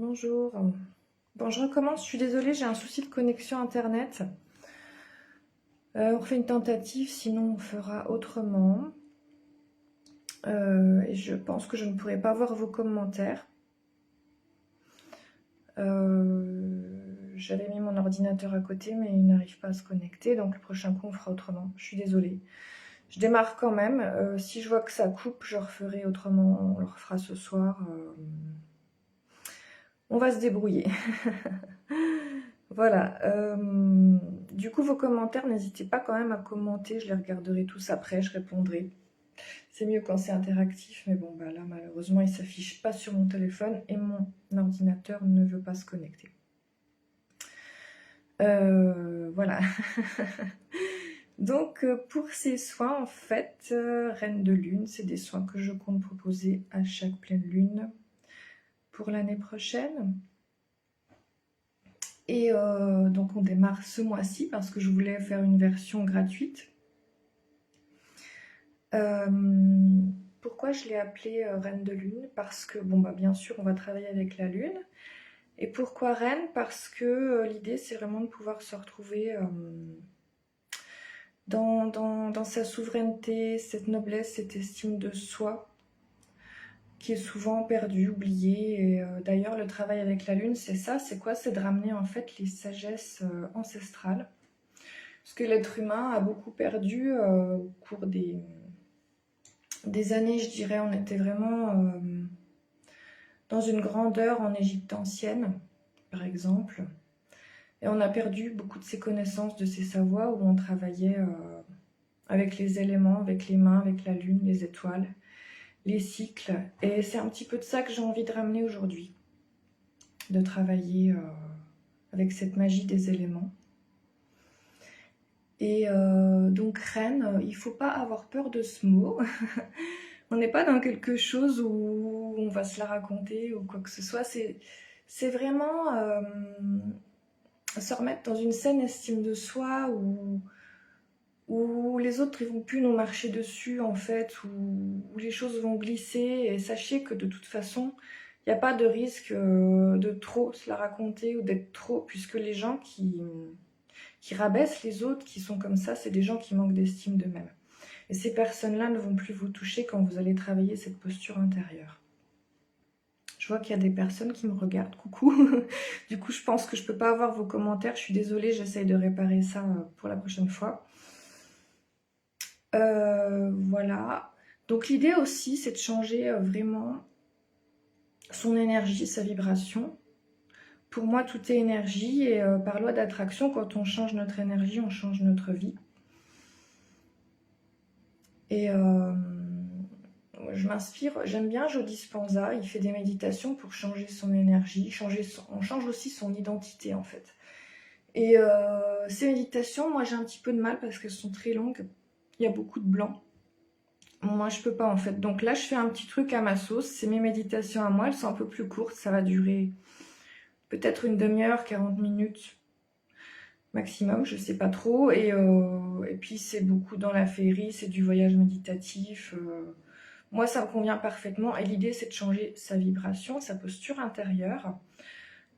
Bonjour. Bon, je recommence, je suis désolée, j'ai un souci de connexion internet. On refait une tentative, sinon on fera autrement. Et je pense que je ne pourrai pas voir vos commentaires. J'avais mis mon ordinateur à côté, mais il n'arrive pas à se connecter, donc le prochain coup on fera autrement. Je suis désolée. Je démarre quand même. Si je vois que ça coupe, je referai autrement. On le refera ce soir. On va se débrouiller. Voilà. Du coup, vos commentaires, n'hésitez pas quand même à commenter. Je les regarderai tous après, je répondrai. C'est mieux quand c'est interactif, mais bon, bah là, malheureusement, il ne s'affiche pas sur mon téléphone et mon ordinateur ne veut pas se connecter. Voilà. Donc, pour ces soins, en fait, Reine de Lune, c'est des soins que je compte proposer à chaque pleine lune pour l'année prochaine. Et donc on démarre ce mois-ci parce que je voulais faire une version gratuite. Pourquoi je l'ai appelée Reine de Lune? Parce que, bon, bah, bien sûr, on va travailler avec la Lune. Et pourquoi Reine? Parce que l'idée, c'est vraiment de pouvoir se retrouver dans sa souveraineté, cette noblesse, cette estime de soi qui est souvent perdue, oubliée. Et d'ailleurs, le travail avec la Lune, c'est ça. C'est quoi? C'est de ramener en fait les sagesses ancestrales. Parce que l'être humain a beaucoup perdu au cours des années, je dirais. On était vraiment dans une grandeur en Égypte ancienne, par exemple. Et on a perdu beaucoup de ses connaissances, de ses savoirs, où on travaillait avec les éléments, avec les mains, avec la lune, les étoiles, les cycles. Et c'est un petit peu de ça que j'ai envie de ramener aujourd'hui. De travailler avec cette magie des éléments. Et donc reine, il ne faut pas avoir peur de ce mot. On n'est pas dans quelque chose où on va se la raconter ou quoi que ce soit. C'est vraiment se remettre dans une saine estime de soi où les autres ils vont plus nous marcher dessus en fait, où les choses vont glisser. Et sachez que de toute façon, il n'y a pas de risque de trop se la raconter ou d'être trop, puisque les gens qui rabaissent les autres, qui sont comme ça, c'est des gens qui manquent d'estime d'eux-mêmes. Et ces personnes-là ne vont plus vous toucher quand vous allez travailler cette posture intérieure. Je vois qu'il y a des personnes qui me regardent, coucou. Du coup, je pense que je ne peux pas avoir vos commentaires. Je suis désolée, j'essaye de réparer ça pour la prochaine fois. Voilà. Donc l'idée aussi, c'est de changer vraiment son énergie, sa vibration. Pour moi, tout est énergie et par loi d'attraction, quand on change notre énergie, on change notre vie. Et je m'inspire, j'aime bien Joe Dispenza, il fait des méditations pour changer son énergie, on change aussi son identité en fait. Et ces méditations, moi j'ai un petit peu de mal parce qu'elles sont très longues, il y a beaucoup de blanc. Moi je peux pas en fait, donc là je fais un petit truc à ma sauce, c'est mes méditations à moi, elles sont un peu plus courtes, ça va durer peut-être une demi-heure, 40 minutes maximum, je sais pas trop. Et puis c'est beaucoup dans la féerie, c'est du voyage méditatif. Moi, ça me convient parfaitement. Et l'idée, c'est de changer sa vibration, sa posture intérieure.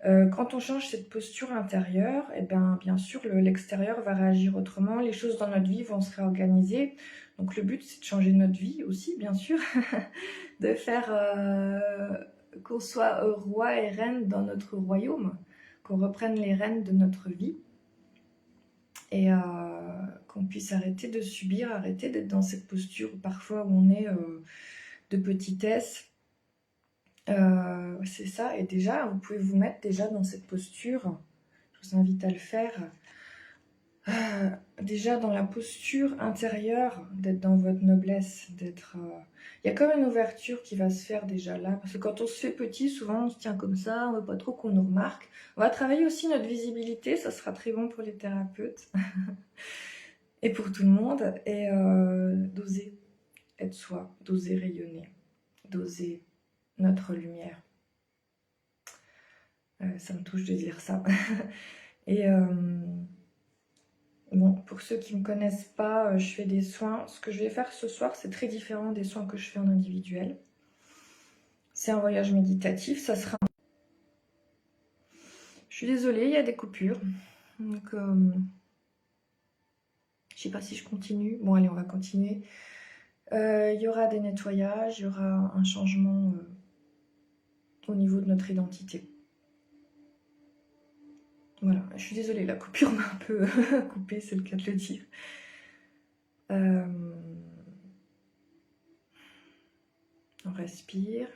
Quand on change cette posture intérieure, eh ben, bien sûr, l'extérieur va réagir autrement. Les choses dans notre vie vont se réorganiser. Donc le but, c'est de changer notre vie aussi, bien sûr. De faire qu'on soit roi et reine dans notre royaume. Qu'on reprenne les rênes de notre vie. Et qu'on puisse arrêter de subir, arrêter d'être dans cette posture parfois où on est de petitesse. C'est ça, et déjà, vous pouvez vous mettre déjà dans cette posture, je vous invite à le faire, déjà dans la posture intérieure, d'être dans votre noblesse, d'être... Il y a comme une ouverture qui va se faire déjà là, parce que quand on se fait petit, souvent on se tient comme ça, on ne veut pas trop qu'on nous remarque. On va travailler aussi notre visibilité, ça sera très bon pour les thérapeutes, et pour tout le monde, et d'oser être soi, d'oser rayonner, d'oser notre lumière. Ça me touche de dire ça. Et bon, pour ceux qui ne me connaissent pas, je fais des soins. Ce que je vais faire ce soir, c'est très différent des soins que je fais en individuel. C'est un voyage méditatif. Ça sera suis désolée, il y a des coupures. Donc, je sais pas si je continue. Bon, allez, on va continuer. Il y aura des nettoyages, il y aura un changement au niveau de notre identité. Voilà, je suis désolée, la coupure m'a un peu coupée, c'est le cas de le dire. On respire.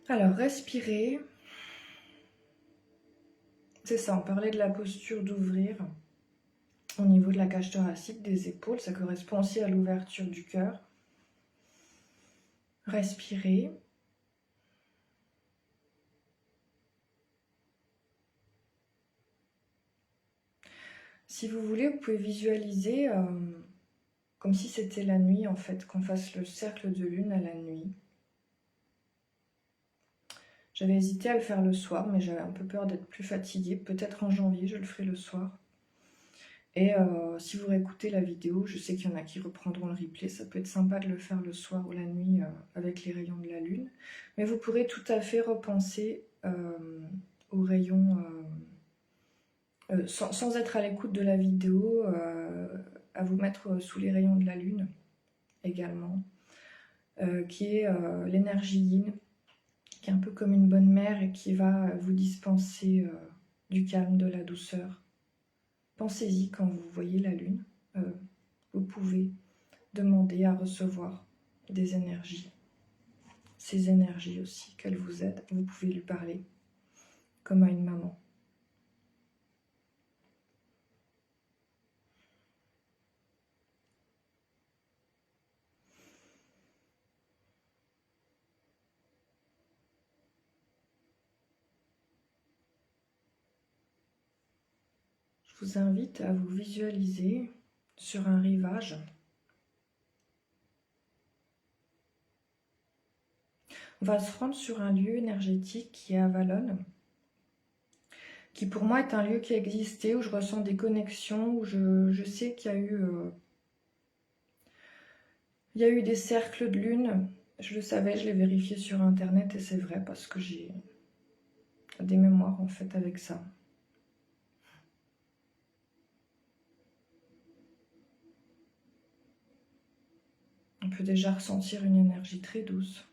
Alors, respirer. C'est ça, on parlait de la posture d'ouvrir au niveau de la cage thoracique, des épaules. Ça correspond aussi à l'ouverture du cœur. Respirer. Si vous voulez, vous pouvez visualiser comme si c'était la nuit, en fait, qu'on fasse le cercle de lune à la nuit. J'avais hésité à le faire le soir, mais j'avais un peu peur d'être plus fatiguée. Peut-être en janvier, je le ferai le soir. Et si vous réécoutez la vidéo, je sais qu'il y en a qui reprendront le replay. Ça peut être sympa de le faire le soir ou la nuit avec les rayons de la lune. Mais vous pourrez tout à fait repenser aux rayons, sans être à l'écoute de la vidéo, à vous mettre sous les rayons de la lune également, qui est l'énergie yin, qui est un peu comme une bonne mère et qui va vous dispenser du calme, de la douceur. Pensez-y quand vous voyez la lune. Vous pouvez demander à recevoir des énergies. Ces énergies aussi, qu'elle vous aide. Vous pouvez lui parler comme à une maman. Je vous invite à vous visualiser sur un rivage. On va se rendre sur un lieu énergétique qui est Avalon, qui pour moi est un lieu qui a existé, où je ressens des connexions, où je sais qu'il y a eu des cercles de lune. Je le savais, je l'ai vérifié sur internet et c'est vrai parce que j'ai des mémoires en fait avec ça. On peut déjà ressentir une énergie très douce.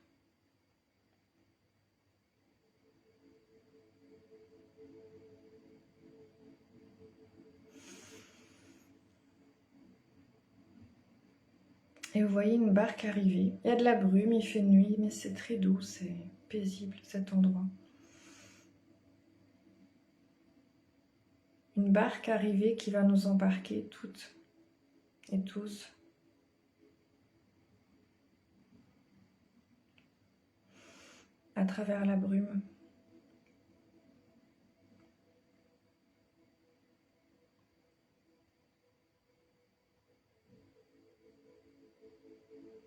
Et vous voyez une barque arriver. Il y a de la brume, il fait nuit, mais c'est très doux, c'est paisible cet endroit. Une barque arrivée qui va nous embarquer toutes et tous. À travers la brume.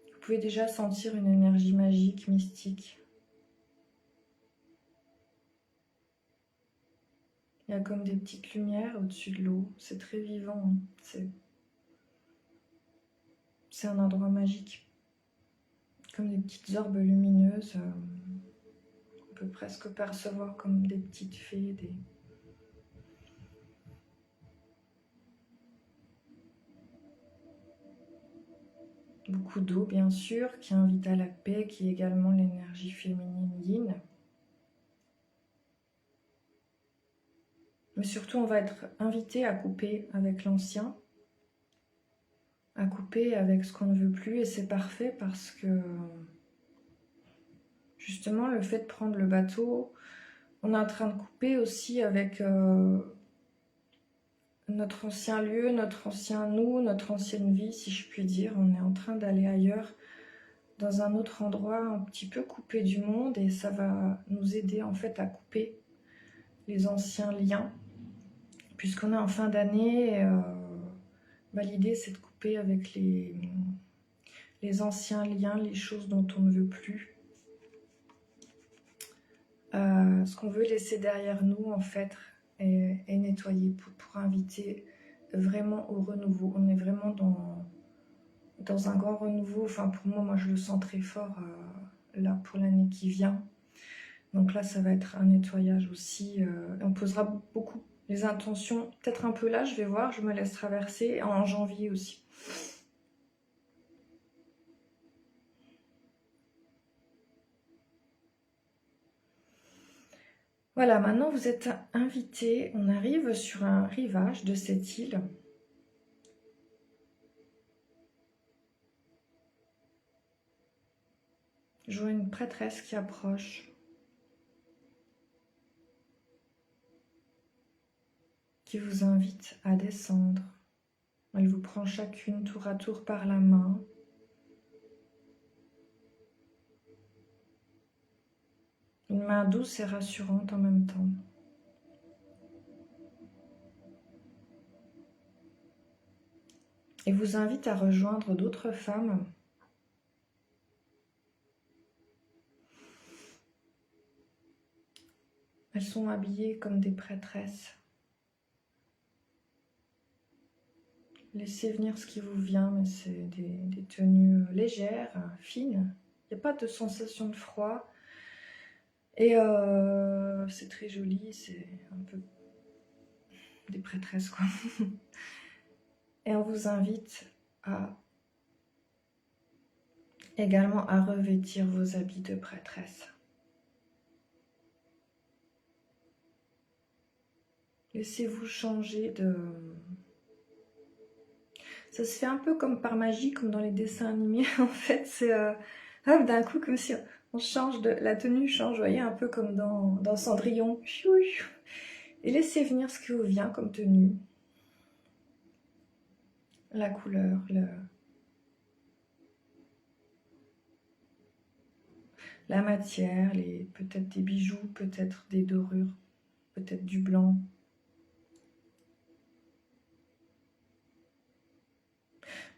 Vous pouvez déjà sentir une énergie magique, mystique. Il y a comme des petites lumières au-dessus de l'eau. C'est très vivant. C'est un endroit magique. Comme des petites orbes lumineuses. On peut presque percevoir comme des petites fées, beaucoup d'eau bien sûr, qui invite à la paix, qui est également l'énergie féminine yin. Mais surtout, on va être invité à couper avec l'ancien, à couper avec ce qu'on ne veut plus, et c'est parfait parce que justement, le fait de prendre le bateau, on est en train de couper aussi avec notre ancien lieu, notre ancien nous, notre ancienne vie, si je puis dire. On est en train d'aller ailleurs, dans un autre endroit, un petit peu coupé du monde, et ça va nous aider en fait à couper les anciens liens. Puisqu'on est en fin d'année, l'idée c'est de couper avec les anciens liens, les choses dont on ne veut plus. Ce qu'on veut laisser derrière nous en fait, est nettoyé pour inviter vraiment au renouveau. On est vraiment dans un grand renouveau. Enfin, pour moi, je le sens très fort là pour l'année qui vient. Donc là, ça va être un nettoyage aussi. On posera beaucoup les intentions, peut-être un peu là, je vais voir, je me laisse traverser en janvier aussi. Voilà, maintenant vous êtes invité, on arrive sur un rivage de cette île. Je vois une prêtresse qui approche, qui vous invite à descendre. Elle vous prend chacune tour à tour par la main. Une main douce et rassurante en même temps. Et vous invite à rejoindre d'autres femmes. Elles sont habillées comme des prêtresses. Laissez venir ce qui vous vient, mais c'est des tenues légères, fines. Il n'y a pas de sensation de froid. Et c'est très joli, c'est un peu des prêtresses, quoi. Et on vous invite également à revêtir vos habits de prêtresse. Laissez-vous changer de... Ça se fait un peu comme par magie, comme dans les dessins animés, en fait. C'est d'un coup, comme si on change de... La tenue change, vous voyez, un peu comme dans Cendrillon. Et laissez venir ce qui vous vient comme tenue. La couleur, la matière, peut-être des bijoux, peut-être des dorures, peut-être du blanc.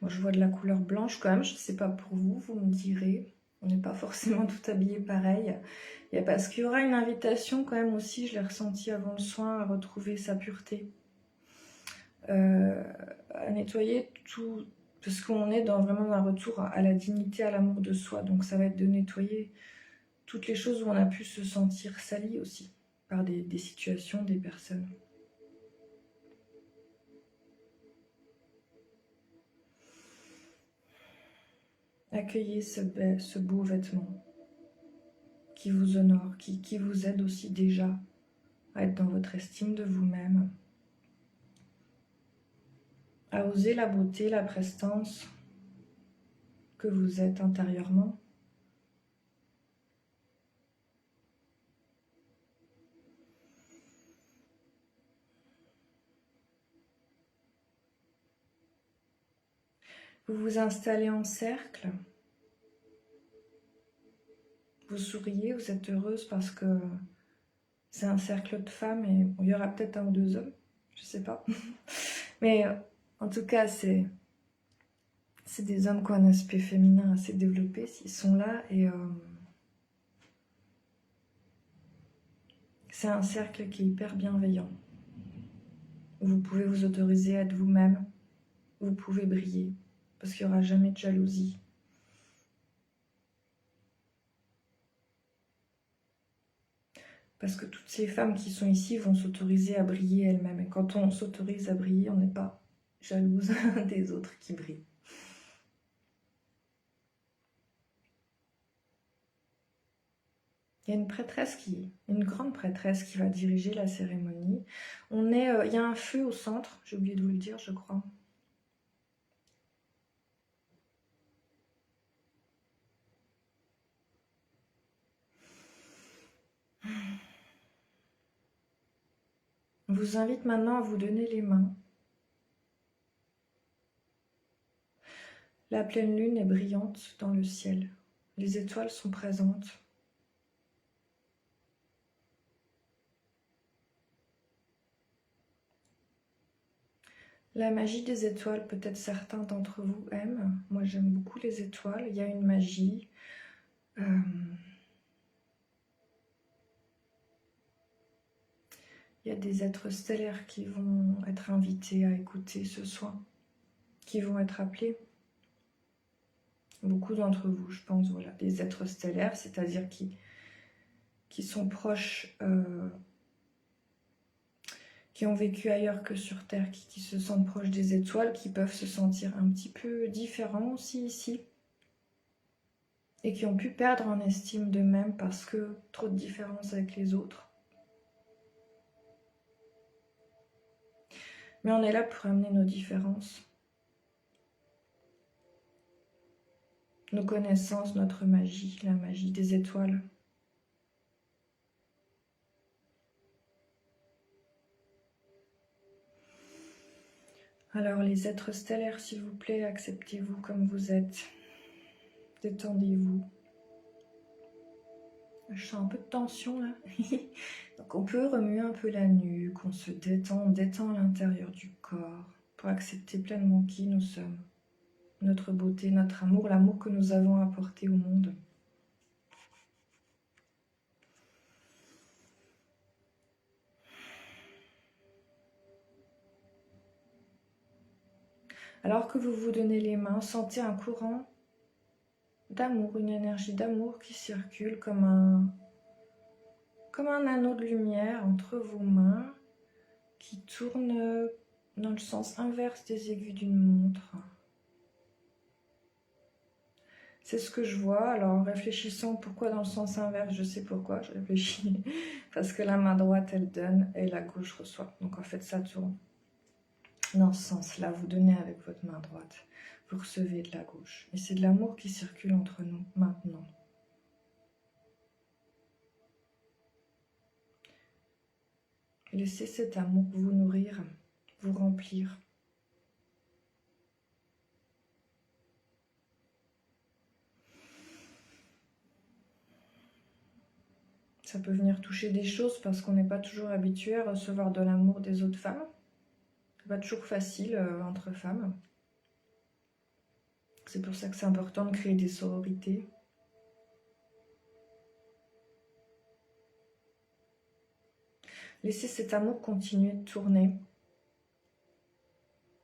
Moi, je vois de la couleur blanche quand même, je ne sais pas pour vous, vous me direz. On n'est pas forcément tout habillé pareil. Et parce qu'il y aura une invitation quand même aussi, je l'ai ressenti avant le soin, à retrouver sa pureté. À nettoyer tout, parce qu'on est vraiment dans un retour à la dignité, à l'amour de soi. Donc ça va être de nettoyer toutes les choses où on a pu se sentir sali aussi, par des situations, des personnes. Accueillez ce beau vêtement qui vous honore, qui vous aide aussi déjà à être dans votre estime de vous-même, à oser la beauté, la prestance que vous êtes intérieurement. Vous vous installez en cercle, vous souriez, vous êtes heureuse parce que c'est un cercle de femmes et il y aura peut-être un ou deux hommes, je sais pas. Mais en tout cas, c'est des hommes qui ont un aspect féminin assez développé, s'ils sont là. Et c'est un cercle qui est hyper bienveillant. Vous pouvez vous autoriser à être vous-même, vous pouvez briller, parce qu'il n'y aura jamais de jalousie. Parce que toutes ces femmes qui sont ici vont s'autoriser à briller elles-mêmes. Et quand on s'autorise à briller, on n'est pas jalouse des autres qui brillent. Il y a une grande prêtresse qui va diriger la cérémonie. Il y a un feu au centre, j'ai oublié de vous le dire, je crois. On vous invite maintenant à vous donner les mains. La pleine lune est brillante dans le ciel. Les étoiles sont présentes. La magie des étoiles, peut-être certains d'entre vous aiment. Moi, j'aime beaucoup les étoiles. Il y a une magie. Il y a des êtres stellaires qui vont être invités à écouter ce soin, qui vont être appelés. Beaucoup d'entre vous, je pense, voilà, des êtres stellaires, c'est-à-dire qui sont proches, qui ont vécu ailleurs que sur Terre, qui se sentent proches des étoiles, qui peuvent se sentir un petit peu différents aussi ici, et qui ont pu perdre en estime d'eux-mêmes parce que trop de différences avec les autres. Mais on est là pour amener nos différences, nos connaissances, notre magie, la magie des étoiles. Alors les êtres stellaires, s'il vous plaît, acceptez-vous comme vous êtes. Détendez-vous. Je sens un peu de tension là. Donc on peut remuer un peu la nuque, on se détend, on détend l'intérieur du corps pour accepter pleinement qui nous sommes. Notre beauté, notre amour, l'amour que nous avons apporté au monde. Alors que vous vous donnez les mains, sentez un courant d'amour, une énergie d'amour qui circule comme un anneau de lumière entre vos mains qui tourne dans le sens inverse des aiguilles d'une montre. C'est ce que je vois. Alors en réfléchissant pourquoi dans le sens inverse, je sais pourquoi, je réfléchis. Parce que la main droite, elle donne et la gauche reçoit. Donc en fait, ça tourne. Dans ce sens-là, vous donnez avec votre main droite, vous recevez de la gauche. Et c'est de l'amour qui circule entre nous maintenant. Laissez cet amour vous nourrir, vous remplir. Ça peut venir toucher des choses parce qu'on n'est pas toujours habitué à recevoir de l'amour des autres femmes. C'est pas toujours facile entre femmes. C'est pour ça que c'est important de créer des sororités. Laissez cet amour continuer de tourner.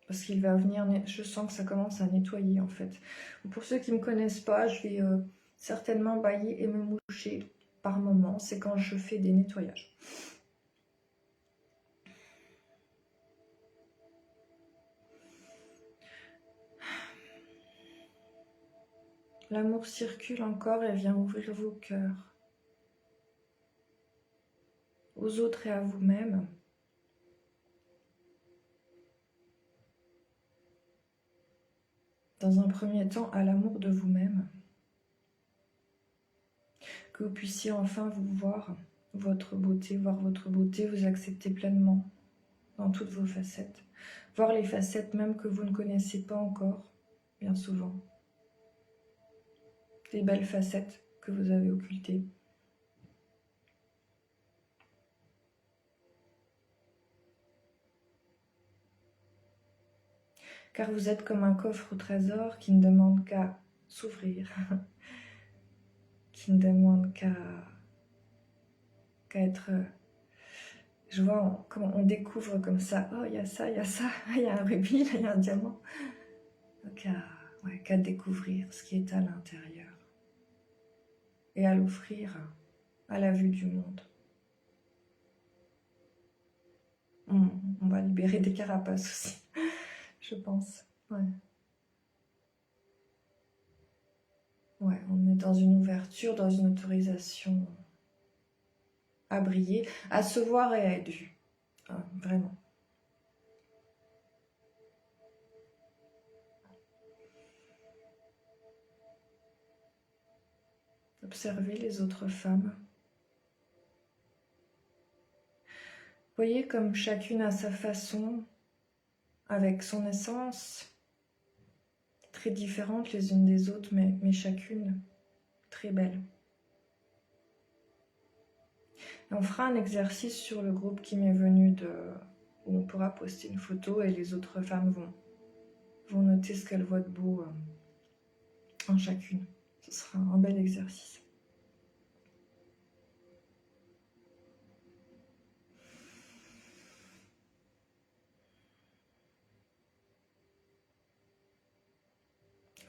Parce qu'il va venir, je sens que ça commence à nettoyer en fait. Pour ceux qui ne me connaissent pas, je vais certainement bâiller et me moucher par moment. C'est quand je fais des nettoyages. L'amour circule encore et vient ouvrir vos cœurs. Aux autres et à vous-même. Dans un premier temps, à l'amour de vous-même. Que vous puissiez enfin vous voir, votre beauté, vous accepter pleinement dans toutes vos facettes. Voir les facettes même que vous ne connaissez pas encore, bien souvent. Des belles facettes que vous avez occultées. Car vous êtes comme un coffre au trésor qui ne demande qu'à s'ouvrir, qui ne demande qu'à être... Je vois comment on découvre comme ça, oh il y a ça, il y a un rubis, là il y a un diamant. Qu'à découvrir ce qui est à l'intérieur. Et à l'offrir à la vue du monde. On va libérer des carapaces aussi, je pense. Ouais, on est dans une ouverture, dans une autorisation à briller, à se voir et à être vu. Vraiment. Observez les autres femmes. Voyez comme chacune a sa façon, avec son essence, très différentes les unes des autres, mais chacune très belle. Et on fera un exercice sur le groupe qui m'est venu où on pourra poster une photo et les autres femmes vont noter ce qu'elles voient de beau en chacune. Ce sera un bel exercice.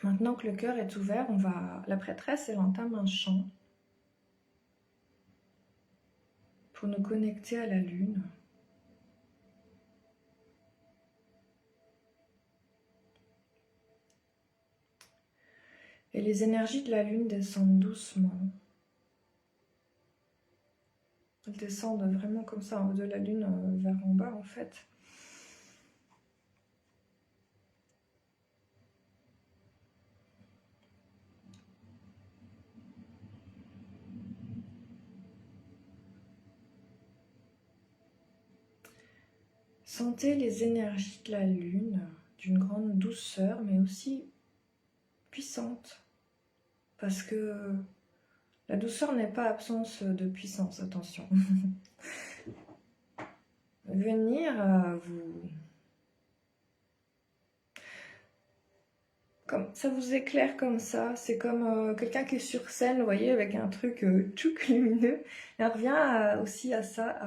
Maintenant que le cœur est ouvert, la prêtresse, elle entame un chant pour nous connecter à la lune. Et les énergies de la lune descendent doucement. Elles descendent vraiment comme ça, de la lune vers en bas en fait. Sentez les énergies de la lune d'une grande douceur, mais aussi puissante. Parce que la douceur n'est pas absence de puissance, attention. Venir vous... Comme, ça vous éclaire comme ça, c'est comme quelqu'un qui est sur scène, vous voyez, avec un truc tchouk lumineux. Et on revient aussi à ça,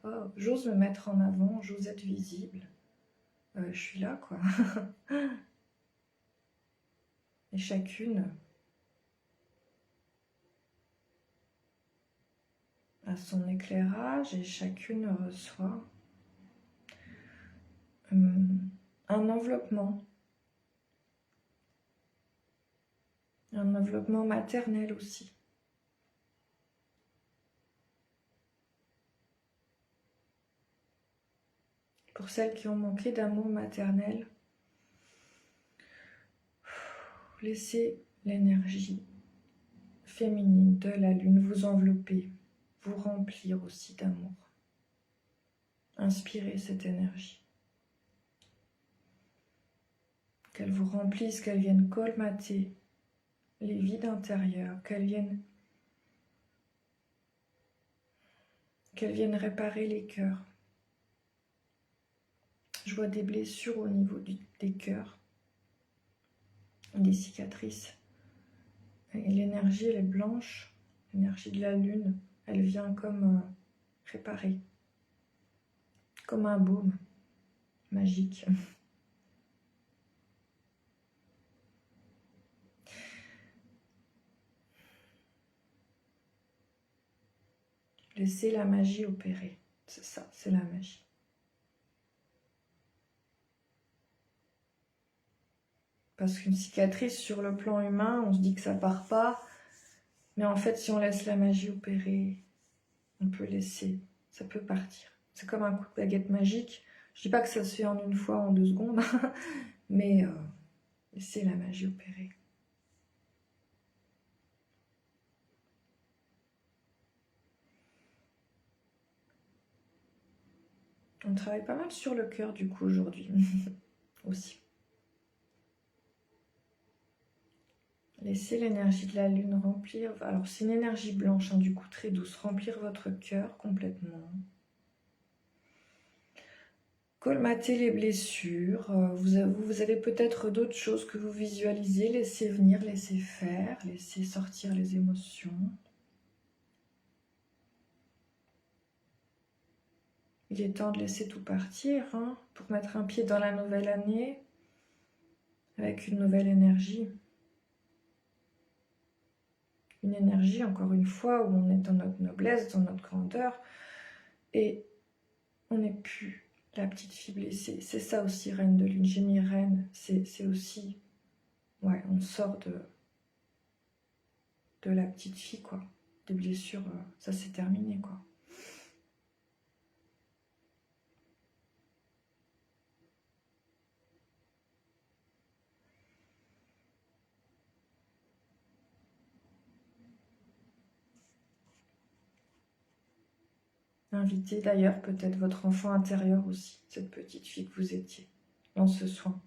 oh, j'ose me mettre en avant, j'ose être visible. Je suis là, quoi. Et chacune a son éclairage et chacune reçoit un enveloppement. Un enveloppement maternel aussi. Pour celles qui ont manqué d'amour maternel, laissez l'énergie féminine de la lune vous envelopper, vous remplir aussi d'amour. Inspirez cette énergie. Qu'elle vous remplisse, qu'elle vienne colmater les vides intérieurs, qu'elle vienne réparer les cœurs. Je vois des blessures au niveau des cœurs, des cicatrices. Et l'énergie, elle est blanche, l'énergie de la lune, elle vient comme réparer, comme un baume magique. Laissez la magie opérer, c'est ça, c'est la magie. Parce qu'une cicatrice sur le plan humain, on se dit que ça part pas, mais en fait si on laisse la magie opérer, on peut laisser, ça peut partir. C'est comme un coup de baguette magique. Je dis pas que ça se fait en une fois, en 2 secondes, mais laissez la magie opérer. On travaille pas mal sur le cœur du coup aujourd'hui, aussi. Laissez l'énergie de la lune remplir, alors c'est une énergie blanche, hein, du coup très douce, remplir votre cœur complètement. Colmater les blessures, vous avez peut-être d'autres choses que vous visualisez, laissez venir, laissez faire, laissez sortir les émotions. Il est temps de laisser tout partir, hein, pour mettre un pied dans la nouvelle année, avec une nouvelle énergie. Une énergie, encore une fois, où on est dans notre noblesse, dans notre grandeur, et on n'est plus la petite fille blessée. C'est ça aussi, reine de lune. J'ai mis reine, c'est aussi... Ouais, on sort de la petite fille, quoi. Des blessures, ça c'est terminé, quoi. Invitez d'ailleurs peut-être votre enfant intérieur aussi, cette petite fille que vous étiez, dans ce soin.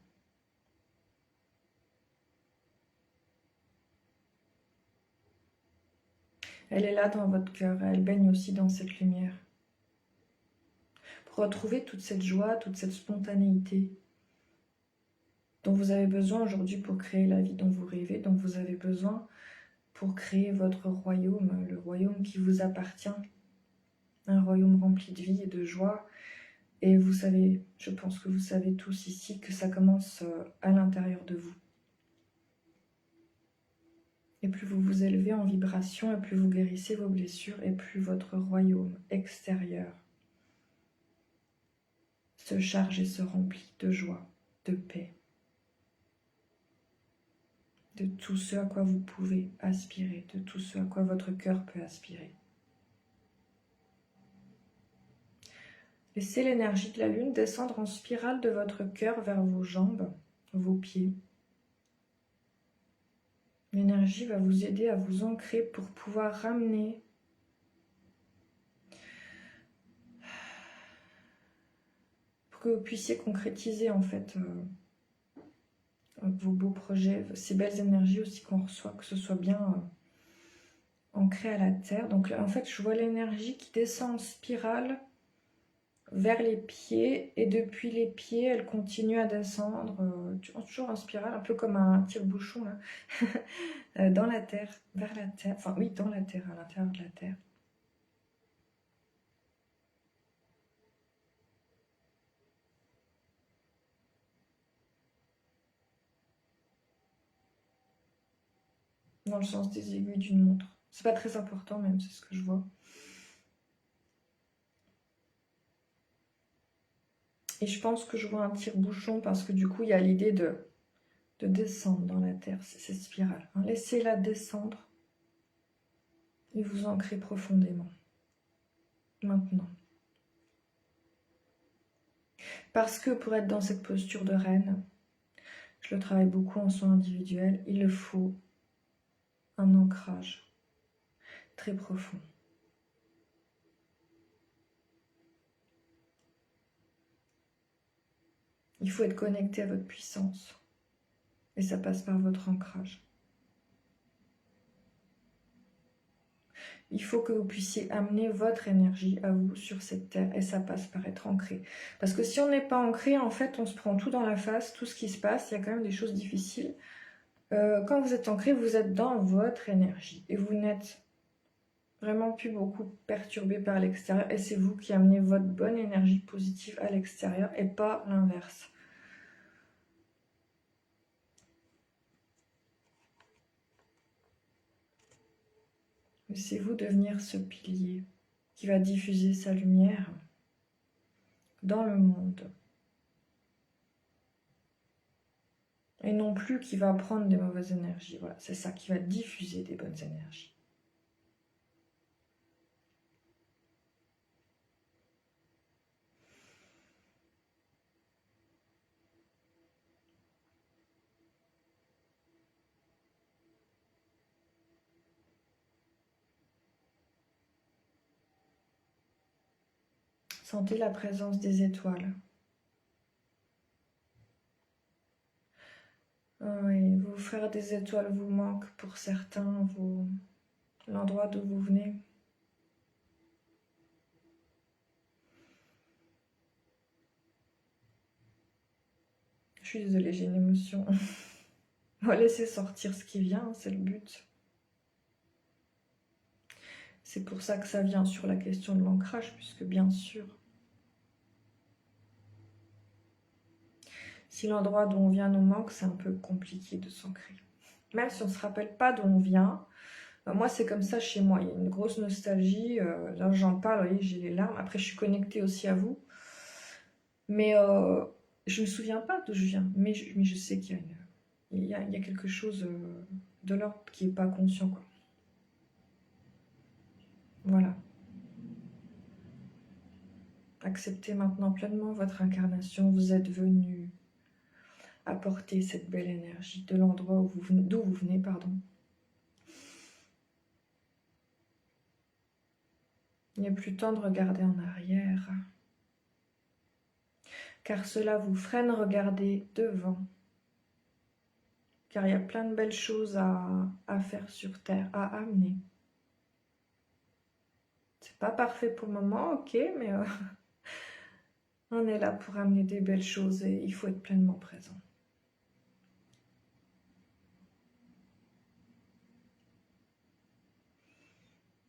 Elle est là dans votre cœur, elle baigne aussi dans cette lumière. Pour retrouver toute cette joie, toute cette spontanéité dont vous avez besoin aujourd'hui pour créer la vie dont vous rêvez, dont vous avez besoin pour créer votre royaume, le royaume qui vous appartient. Un royaume rempli de vie et de joie. Et vous savez, je pense que vous savez tous ici que ça commence à l'intérieur de vous. Et plus vous vous élevez en vibration, et plus vous guérissez vos blessures, et plus votre royaume extérieur se charge et se remplit de joie, de paix, de tout ce à quoi vous pouvez aspirer, de tout ce à quoi votre cœur peut aspirer. Laissez l'énergie de la lune descendre en spirale de votre cœur vers vos jambes, vos pieds. L'énergie va vous aider à vous ancrer pour pouvoir ramener pour que vous puissiez concrétiser en fait vos beaux projets, ces belles énergies aussi qu'on reçoit, que ce soit bien ancré à la terre. Donc là, en fait, je vois l'énergie qui descend en spirale vers les pieds, et depuis les pieds, elle continue à descendre, toujours en spirale, un peu comme un tire-bouchon, dans la terre, vers la terre, enfin oui, dans la terre, à l'intérieur de la terre. Dans le sens des aiguilles d'une montre. C'est pas très important même, c'est ce que je vois. Et je pense que je vois un tire-bouchon parce que du coup, il y a l'idée de descendre dans la terre, c'est cette spirale. Hein. Laissez-la descendre et vous ancrez profondément. Maintenant. Parce que pour être dans cette posture de reine, je le travaille beaucoup en soins individuels, il faut un ancrage très profond. Il faut être connecté à votre puissance. Et ça passe par votre ancrage. Il faut que vous puissiez amener votre énergie à vous sur cette terre. Et ça passe par être ancré. Parce que si on n'est pas ancré, en fait, on se prend tout dans la face, tout ce qui se passe. Il y a quand même des choses difficiles. Quand vous êtes ancré, vous êtes dans votre énergie. Et vous n'êtes vraiment plus beaucoup perturbé par l'extérieur. Et c'est vous qui amenez votre bonne énergie positive à l'extérieur et pas l'inverse. Laissez-vous devenir ce pilier qui va diffuser sa lumière dans le monde. Et non plus qui va prendre des mauvaises énergies. Voilà, c'est ça qui va diffuser des bonnes énergies. Sentez la présence des étoiles. Oui, vos frères des étoiles vous manquent pour certains, l'endroit d'où vous venez. Je suis désolée, j'ai une émotion. On va laisser sortir ce qui vient, c'est le but. C'est pour ça que ça vient sur la question de l'ancrage, puisque bien sûr, si l'endroit d'où on vient nous manque, c'est un peu compliqué de s'ancrer. Même si on ne se rappelle pas d'où on vient, moi c'est comme ça chez moi, il y a une grosse nostalgie, là j'en parle, vous voyez, j'ai les larmes, après je suis connectée aussi à vous, mais je ne me souviens pas d'où je viens, mais je sais qu'il y a quelque chose de l'ordre qui n'est pas conscient, quoi. Voilà. Acceptez maintenant pleinement votre incarnation, vous êtes venu apporter cette belle énergie de l'endroit d'où vous venez, pardon. Il n'est plus temps de regarder en arrière, car cela vous freine, regardez devant, car il y a plein de belles choses à faire sur Terre, à amener. C'est pas parfait pour le moment, ok, mais on est là pour amener des belles choses et il faut être pleinement présent.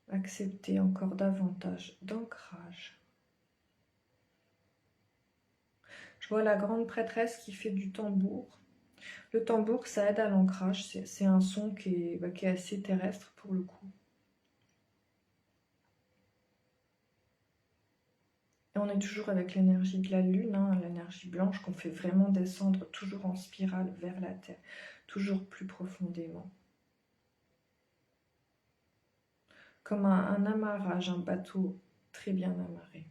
Accepter encore davantage d'ancrage. Je vois la grande prêtresse qui fait du tambour. Le tambour, ça aide à l'ancrage. C'est un son qui est assez terrestre pour le coup. Et on est toujours avec l'énergie de la lune, hein, l'énergie blanche qu'on fait vraiment descendre toujours en spirale vers la terre, toujours plus profondément. Comme un amarrage, un bateau très bien amarré.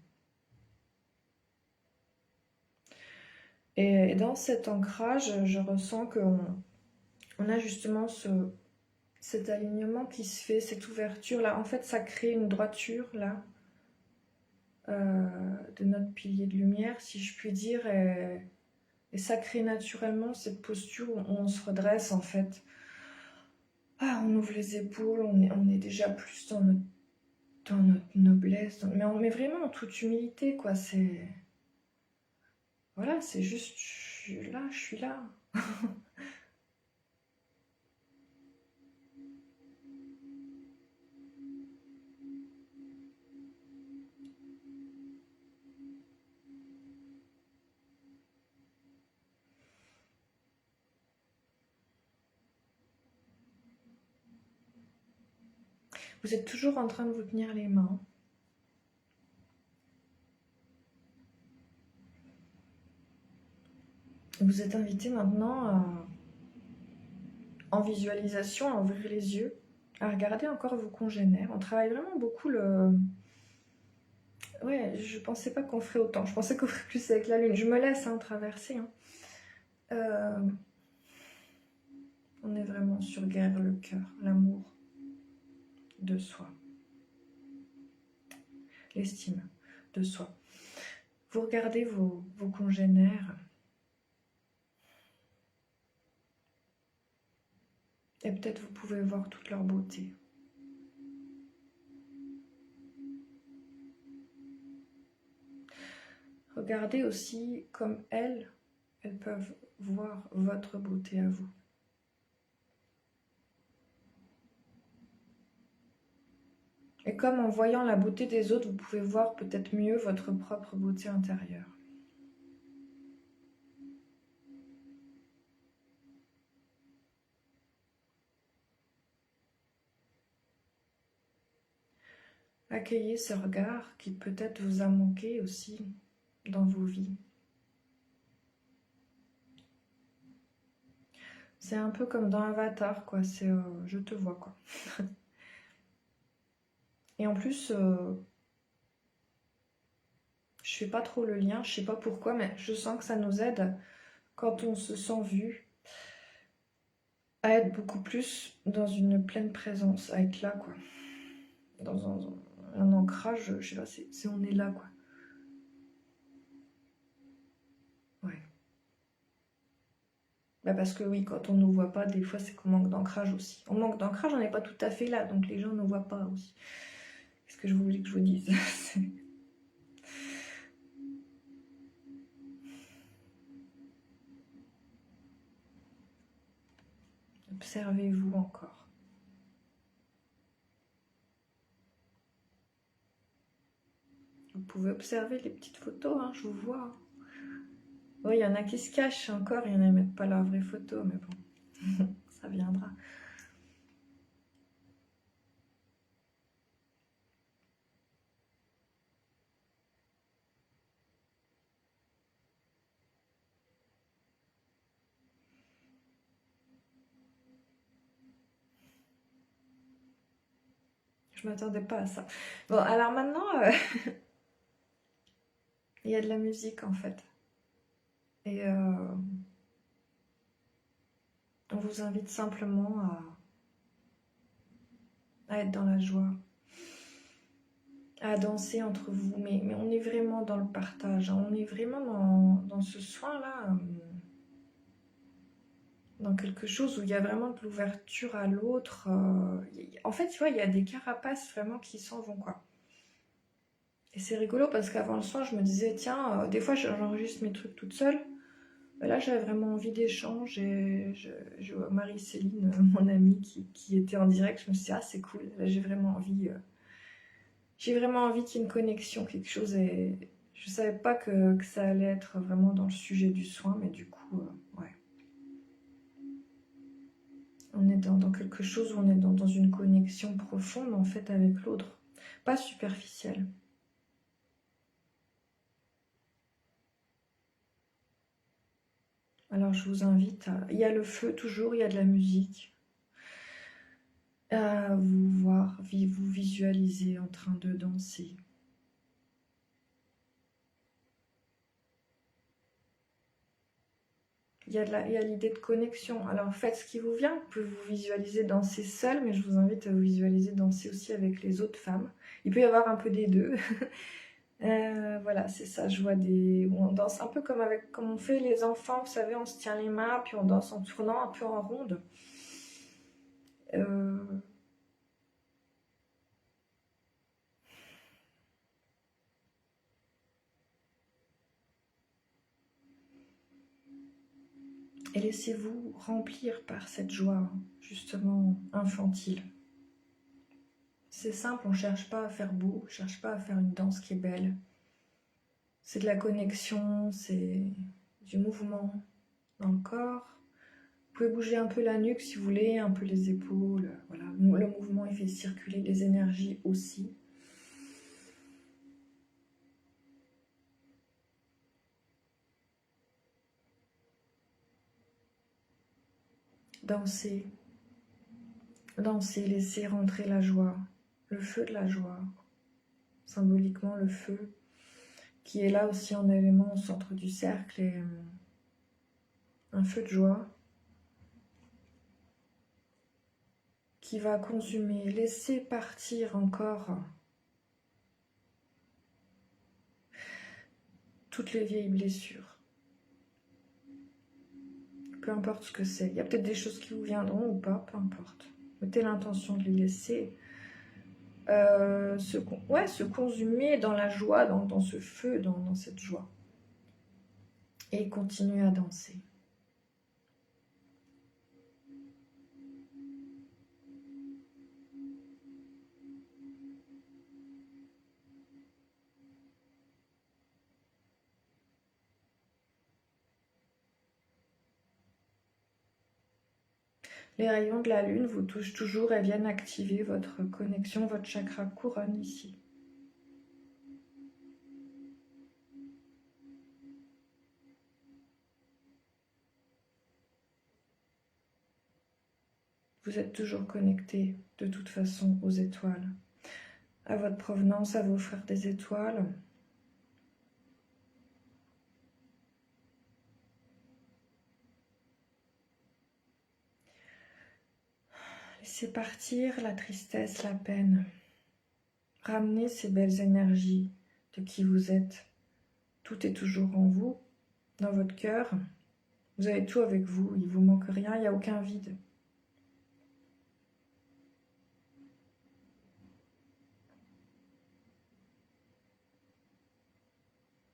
Et dans cet ancrage, je ressens qu'on a justement cet alignement qui se fait, cette ouverture là. En fait, ça crée une droiture là de notre pilier de lumière, si je puis dire. Et ça crée naturellement cette posture où on se redresse en fait. Ah, on ouvre les épaules, on est déjà plus dans notre noblesse, mais vraiment en toute humilité, quoi. C'est. Voilà, c'est juste, je suis là, je suis là. Vous êtes toujours en train de vous tenir les mains. Vous êtes invité maintenant en visualisation à ouvrir les yeux, à regarder encore vos congénères. On travaille vraiment beaucoup le. Ouais, je pensais pas qu'on ferait autant. Je pensais qu'on ferait plus avec la lune. Je me laisse traverser. Hein. Euh, On est vraiment sur guerre le cœur, l'amour de soi, l'estime de soi. Vous regardez vos congénères et peut-être vous pouvez voir toute leur beauté. Regardez aussi comme elles peuvent voir votre beauté à vous. Et comme en voyant la beauté des autres, vous pouvez voir peut-être mieux votre propre beauté intérieure. Accueillez ce regard qui peut-être vous a manqué aussi dans vos vies. C'est un peu comme dans Avatar, quoi. C'est je te vois, quoi. Et en plus, je fais pas trop le lien, je sais pas pourquoi, mais je sens que ça nous aide quand on se sent vu à être beaucoup plus dans une pleine présence, à être là, quoi. Dans un ancrage, je sais pas, c'est on est là, quoi. Ouais. Bah parce que oui, quand on ne nous voit pas, des fois c'est qu'on manque d'ancrage aussi. On manque d'ancrage, on n'est pas tout à fait là, donc les gens ne nous voient pas aussi. Qu'est-ce que je voulais que je vous dise? Observez-vous encore. Vous pouvez observer les petites photos, hein, je vous vois. Oui, il y en a qui se cachent encore, il y en a qui ne mettent pas leur vraie photo, mais bon, ça viendra. Je m'attendais pas à ça. Bon, alors maintenant, il y a de la musique en fait. Et on vous invite simplement à être dans la joie, à danser entre vous. Mais on est vraiment dans le partage, hein. On est vraiment dans ce soin-là, dans quelque chose où il y a vraiment de l'ouverture à l'autre. En fait, tu vois, il y a des carapaces vraiment qui s'en vont, quoi. Et c'est rigolo parce qu'avant le soin, je me disais, tiens, des fois j'enregistre mes trucs toute seule. Mais là, j'avais vraiment envie d'échange et je vois Marie-Céline, mon amie, qui était en direct. Je me suis dit, ah, c'est cool. Là, j'ai vraiment envie qu'il y ait une connexion, quelque chose. Et je savais pas que ça allait être vraiment dans le sujet du soin, mais du coup, ouais. On est dans quelque chose où on est dans une connexion profonde en fait avec l'autre, pas superficielle. Alors je vous invite à... Il y a le feu toujours, il y a de la musique. À vous voir, vous visualiser en train de danser. Il y a l'idée de connexion. Alors faites ce qui vous vient. Vous pouvez vous visualiser danser seul, mais je vous invite à vous visualiser danser aussi avec les autres femmes. Il peut y avoir un peu des deux. Voilà, c'est ça. Je vois on danse un peu comme on fait les enfants. Vous savez, on se tient les mains, puis on danse en tournant un peu en ronde. Et laissez-vous remplir par cette joie, justement, infantile. C'est simple, on ne cherche pas à faire beau, on ne cherche pas à faire une danse qui est belle. C'est de la connexion, c'est du mouvement dans le corps. Vous pouvez bouger un peu la nuque si vous voulez, un peu les épaules. Voilà. Le mouvement, il fait circuler les énergies aussi. Dansez. Dansez, laissez rentrer la joie. Le feu de la joie. Symboliquement, le feu qui est là aussi en élément au centre du cercle. Et un feu de joie qui va consumer. Laissez partir encore toutes les vieilles blessures. Peu importe ce que c'est. Il y a peut-être des choses qui vous viendront ou pas, peu importe. Mettez l'intention de les laisser se consumer dans la joie, dans ce feu, dans cette joie. Et continuez à danser. Les rayons de la lune vous touchent toujours et viennent activer votre connexion, votre chakra couronne ici. Vous êtes toujours connecté de toute façon aux étoiles, à votre provenance, à vos frères des étoiles. Laissez partir la tristesse, la peine. Ramenez ces belles énergies de qui vous êtes. Tout est toujours en vous, dans votre cœur. Vous avez tout avec vous, il ne vous manque rien, il n'y a aucun vide.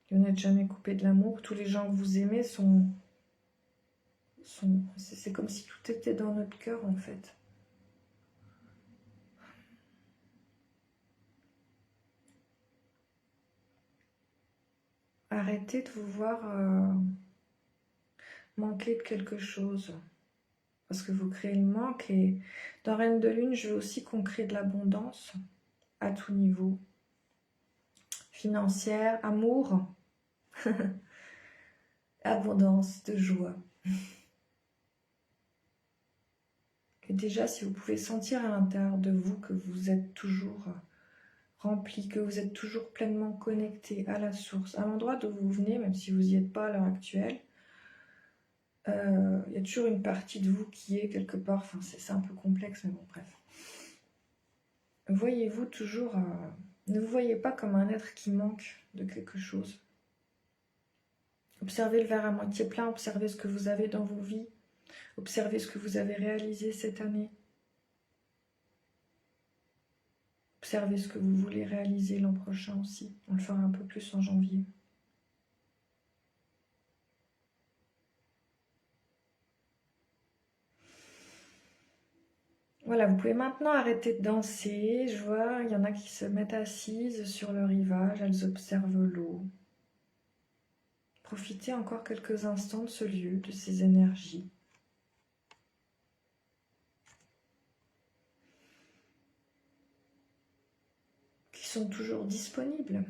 Vous n'êtes jamais coupé de l'amour. Tous les gens que vous aimez c'est comme si tout était dans notre cœur en fait. Arrêtez de vous voir manquer de quelque chose. Parce que vous créez le manque. Et dans Reine de Lune, je veux aussi qu'on crée de l'abondance à tout niveau. Financière, amour, abondance de joie. Et déjà, si vous pouvez sentir à l'intérieur de vous que vous êtes toujours rempli, que vous êtes toujours pleinement connecté à la source, à l'endroit d'où vous venez, même si vous n'y êtes pas à l'heure actuelle, il y a toujours une partie de vous qui est quelque part, enfin c'est un peu complexe, mais bon, bref. Voyez-vous toujours, ne vous voyez pas comme un être qui manque de quelque chose. Observez le verre à moitié plein, observez ce que vous avez dans vos vies, observez ce que vous avez réalisé cette année. Observez ce que vous voulez réaliser l'an prochain aussi. On le fera un peu plus en janvier. Voilà, vous pouvez maintenant arrêter de danser. Je vois, il y en a qui se mettent assises sur le rivage, elles observent l'eau. Profitez encore quelques instants de ce lieu, de ces énergies. sont toujours disponibles.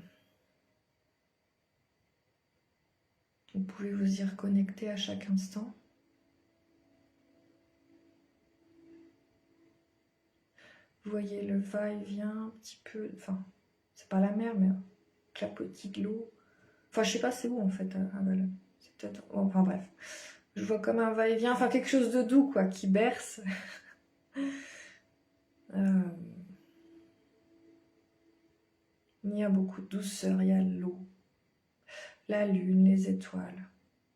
Vous pouvez vous y reconnecter à chaque instant. Vous voyez le va-et-vient un petit peu, enfin, c'est pas la mer, mais clapotis de l'eau. Enfin, je sais pas c'est où en fait, à Valognes. C'est peut-être, bon, enfin bref. Je vois comme un va-et-vient, enfin quelque chose de doux quoi, qui berce. Il y a beaucoup de douceur, il y a l'eau, la lune, les étoiles.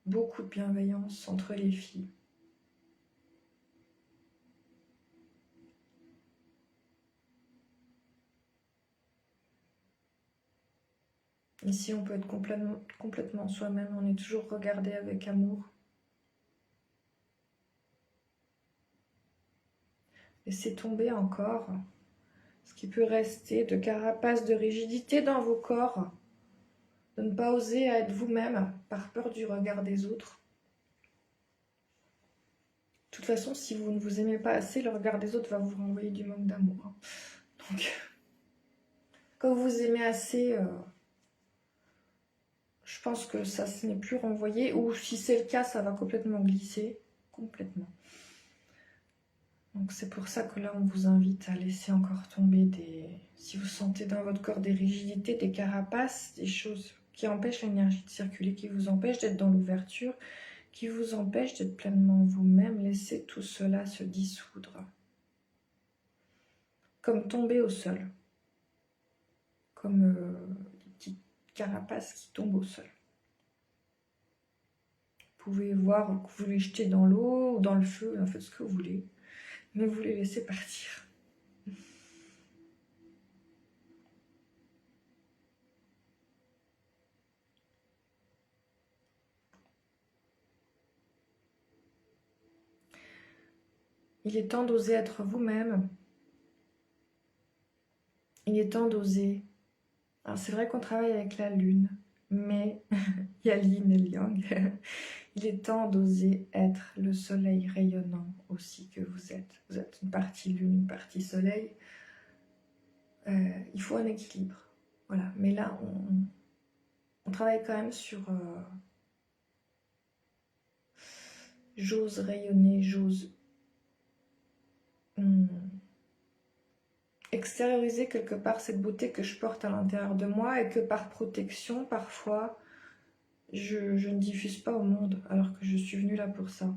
Beaucoup de bienveillance entre les filles. Ici, on peut être complètement soi-même, on est toujours regardé avec amour. Laissez tomber encore ce qui peut rester de carapace, de rigidité dans vos corps, de ne pas oser être vous-même par peur du regard des autres. De toute façon, si vous ne vous aimez pas assez, le regard des autres va vous renvoyer du manque d'amour. Donc, quand vous vous aimez assez, je pense que ça ce n'est plus renvoyé, ou si c'est le cas, ça va complètement glisser, complètement. Donc c'est pour ça que là, on vous invite à laisser encore tomber si vous sentez dans votre corps des rigidités, des carapaces, des choses qui empêchent l'énergie de circuler, qui vous empêchent d'être dans l'ouverture, qui vous empêchent d'être pleinement vous-même, laissez tout cela se dissoudre. Comme tomber au sol. Comme des petites carapaces qui tombent au sol. Vous pouvez voir que vous les jetez dans l'eau ou dans le feu, faites ce que vous voulez. Mais vous les laissez partir. Il est temps d'oser être vous-même. Il est temps d'oser. Alors c'est vrai qu'on travaille avec la lune, mais il y a l'yin et le yang. Il est temps d'oser être le soleil rayonnant aussi que vous êtes. Vous êtes une partie lune, une partie soleil. Il faut un équilibre. Voilà. Mais là, on travaille quand même sur j'ose rayonner, j'ose extérioriser quelque part cette beauté que je porte à l'intérieur de moi et que par protection, parfois, je ne diffuse pas au monde alors que je suis venue là pour ça.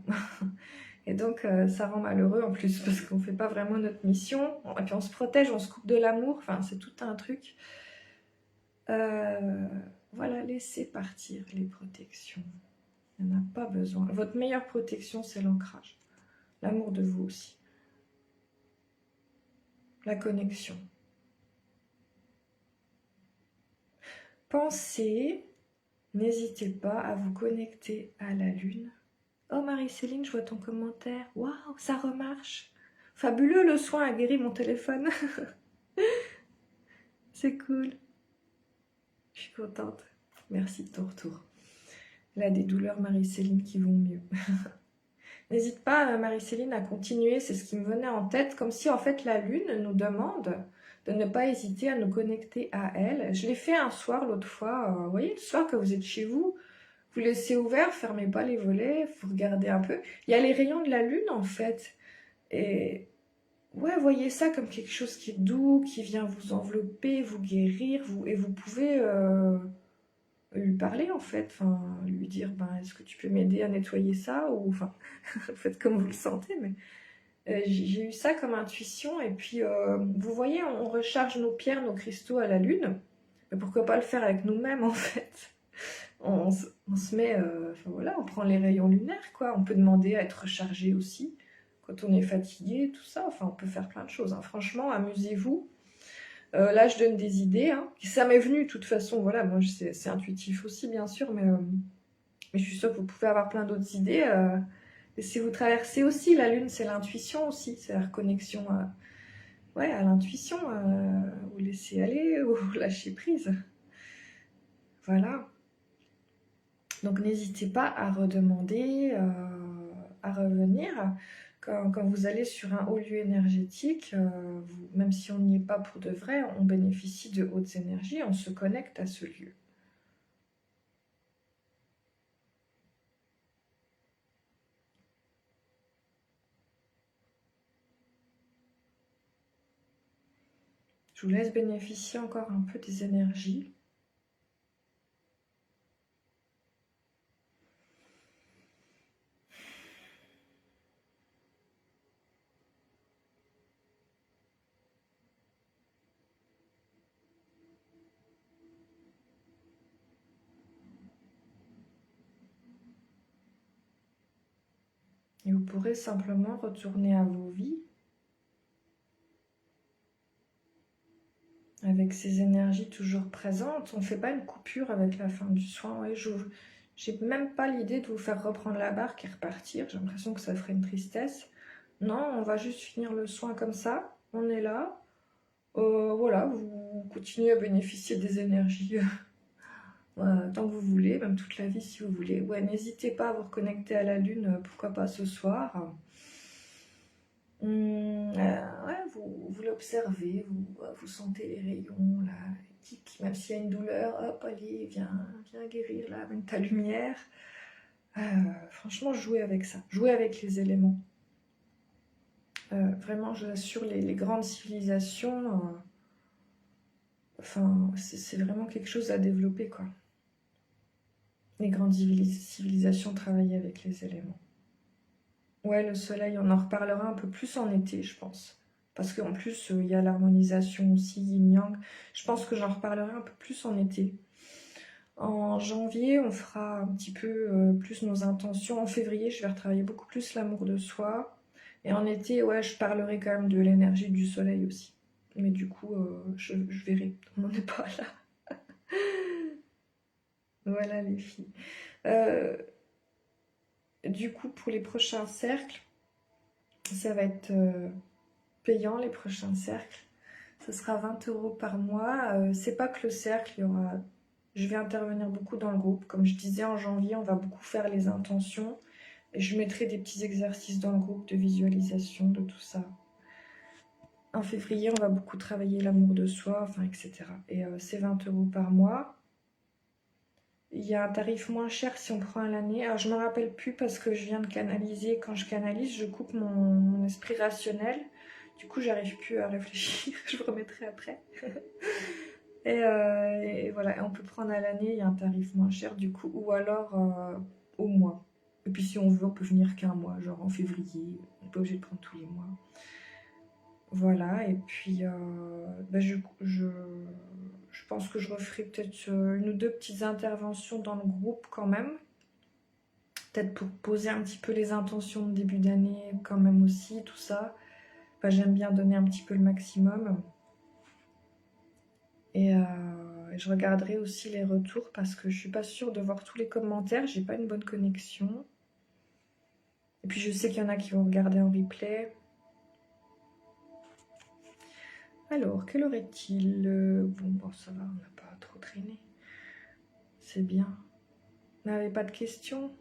Et donc, ça rend malheureux en plus parce qu'on ne fait pas vraiment notre mission. Et puis on se protège, on se coupe de l'amour. Enfin, c'est tout un truc. Voilà, laissez partir les protections. Il n'y en a pas besoin. Votre meilleure protection, c'est l'ancrage. L'amour de vous aussi. La connexion. Pensez, n'hésitez pas à vous connecter à la lune. Oh Marie-Céline, je vois ton commentaire. Waouh, ça remarche. Fabuleux, le soin a guéri mon téléphone. C'est cool. Je suis contente. Merci de ton retour. Là, des douleurs Marie-Céline qui vont mieux. N'hésite pas, Marie-Céline, à continuer. C'est ce qui me venait en tête. Comme si, en fait, la lune nous demande de ne pas hésiter à nous connecter à elle. Je l'ai fait un soir, l'autre fois. Vous voyez, le soir que vous êtes chez vous, vous laissez ouvert, fermez pas les volets, vous regardez un peu. Il y a les rayons de la lune, en fait. Et ouais, voyez ça comme quelque chose qui est doux, qui vient vous envelopper, vous guérir, et vous pouvez lui parler, en fait. Enfin, lui dire, ben, est-ce que tu peux m'aider à nettoyer ça? Ou, enfin, faites comme vous le sentez, mais j'ai eu ça comme intuition. Et puis, vous voyez, on recharge nos pierres, nos cristaux à la lune. Mais pourquoi pas le faire avec nous-mêmes, en fait? On se met, enfin voilà, on prend les rayons lunaires, quoi. On peut demander à être rechargé aussi, quand on est fatigué, tout ça. Enfin, on peut faire plein de choses, hein. Franchement, amusez-vous. Là, je donne des idées, hein. Ça m'est venu, de toute façon, voilà, moi, c'est intuitif aussi, bien sûr, mais je suis sûre que vous pouvez avoir plein d'autres idées. Laissez-vous traverser aussi. La lune, c'est l'intuition aussi, c'est la reconnexion ouais, à l'intuition. Vous laissez aller, ou lâcher prise. Voilà. Donc n'hésitez pas à redemander, à revenir. quand vous allez sur un haut lieu énergétique, même si on n'y est pas pour de vrai, on bénéficie de hautes énergies, on se connecte à ce lieu. Je vous laisse bénéficier encore un peu des énergies. Et vous pourrez simplement retourner à vos vies avec ces énergies toujours présentes. On ne fait pas une coupure avec la fin du soin. Ouais, j'ai même pas l'idée de vous faire reprendre la barque et repartir. J'ai l'impression que ça ferait une tristesse. Non, on va juste finir le soin comme ça. On est là. Voilà, vous continuez à bénéficier des énergies tant que vous voulez, même toute la vie si vous voulez. Ouais, n'hésitez pas à vous reconnecter à la lune, pourquoi pas ce soir. Ouais, vous l'observez, vous sentez les rayons, là, même s'il y a une douleur, hop, allez, viens guérir, là, amène ta lumière. Franchement, jouez avec ça, jouez avec les éléments. Vraiment, je vous assure, les grandes civilisations, enfin, c'est vraiment quelque chose à développer, quoi. Les grandes civilisations travaillent avec les éléments. Ouais, le soleil, on en reparlera un peu plus en été, je pense. Parce qu'en plus, il y a l'harmonisation aussi, yin-yang. Je pense que j'en reparlerai un peu plus en été. En janvier, on fera un petit peu plus nos intentions. En février, je vais retravailler beaucoup plus l'amour de soi. Et en été, ouais, je parlerai quand même de l'énergie du soleil aussi. Mais du coup, je verrai. On n'en est pas là. Voilà les filles. Du coup, pour les prochains cercles, ça va être payant les prochains cercles. Ce sera 20 € par mois. C'est pas que le cercle, je vais intervenir beaucoup dans le groupe. Comme je disais, en janvier, on va beaucoup faire les intentions. Et je mettrai des petits exercices dans le groupe de visualisation, de tout ça. En février, on va beaucoup travailler l'amour de soi, enfin, etc. Et c'est 20 € par mois. Il y a un tarif moins cher si on prend à l'année. Alors, je ne me rappelle plus parce que je viens de canaliser. Quand je canalise, je coupe mon esprit rationnel. Du coup, j'arrive plus à réfléchir. Je vous remettrai après. Et voilà, et on peut prendre à l'année, il y a un tarif moins cher du coup, ou alors au mois. Et puis si on veut, on peut venir qu'un mois, genre en février. On n'est pas obligé de prendre tous les mois. Voilà, et puis je pense que je referai peut-être une ou deux petites interventions dans le groupe quand même. Peut-être pour poser un petit peu les intentions de début d'année quand même aussi, tout ça. Enfin, j'aime bien donner un petit peu le maximum. Et je regarderai aussi les retours parce que je suis pas sûre de voir tous les commentaires. J'ai pas une bonne connexion. Et puis je sais qu'il y en a qui vont regarder en replay. Alors, quelle heure est-il? Bon, ça va, on n'a pas trop traîné. C'est bien. Vous n'avez pas de questions?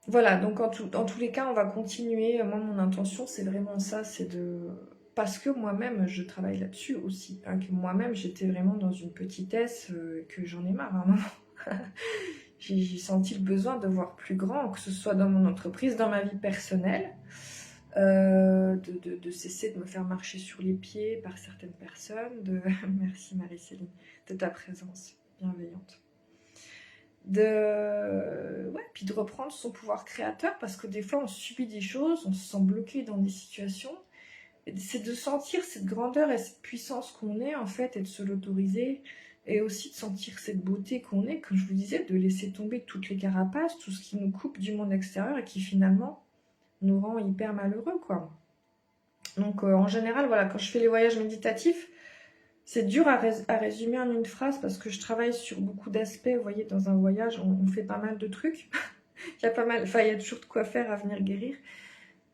Voilà, donc en tous les cas, on va continuer. Moi, mon intention, c'est vraiment ça, c'est de... Parce que moi-même, je travaille là-dessus aussi. Hein, que moi-même, j'étais vraiment dans une petitesse, que j'en ai marre à un moment. J'ai senti le besoin de voir plus grand, que ce soit dans mon entreprise, dans ma vie personnelle, de cesser de me faire marcher sur les pieds par certaines personnes. Merci Marie-Céline de ta présence bienveillante. Puis de reprendre son pouvoir créateur, parce que des fois on subit des choses, on se sent bloqué dans des situations. C'est de sentir cette grandeur et cette puissance qu'on est en fait, et de se l'autoriser, et aussi de sentir cette beauté qu'on est, comme je vous disais, de laisser tomber toutes les carapaces, tout ce qui nous coupe du monde extérieur et qui finalement nous rend hyper malheureux, quoi. Donc en général, voilà, quand je fais les voyages méditatifs, c'est dur à résumer en une phrase parce que je travaille sur beaucoup d'aspects. Vous voyez, dans un voyage, on fait pas mal de trucs. Il y a pas mal, enfin, il y a toujours de quoi faire à venir guérir.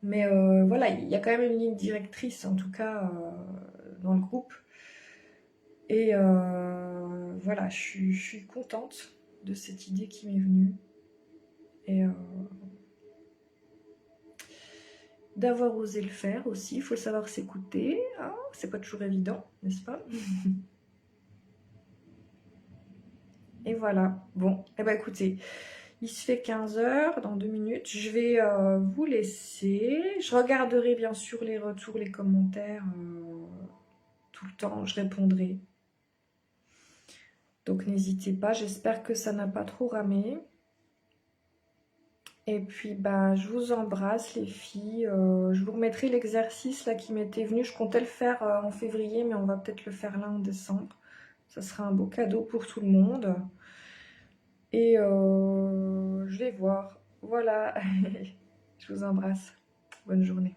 Mais voilà, il y a quand même une ligne directrice, en tout cas, dans le groupe. Et voilà, je suis contente de cette idée qui m'est venue. Et d'avoir osé le faire aussi. Il faut savoir s'écouter. Hein, c'est pas toujours évident, n'est-ce pas? Et voilà. Bon, eh ben écoutez, il se fait 15 h dans 2 minutes. Je vais vous laisser. Je regarderai bien sûr les retours, les commentaires tout le temps. Je répondrai. Donc n'hésitez pas. J'espère que ça n'a pas trop ramé. Et puis, bah, je vous embrasse les filles. Je vous remettrai l'exercice là qui m'était venu. Je comptais le faire en février, mais on va peut-être le faire là en décembre. Ça sera un beau cadeau pour tout le monde. Et je vais voir. Voilà. Je vous embrasse. Bonne journée.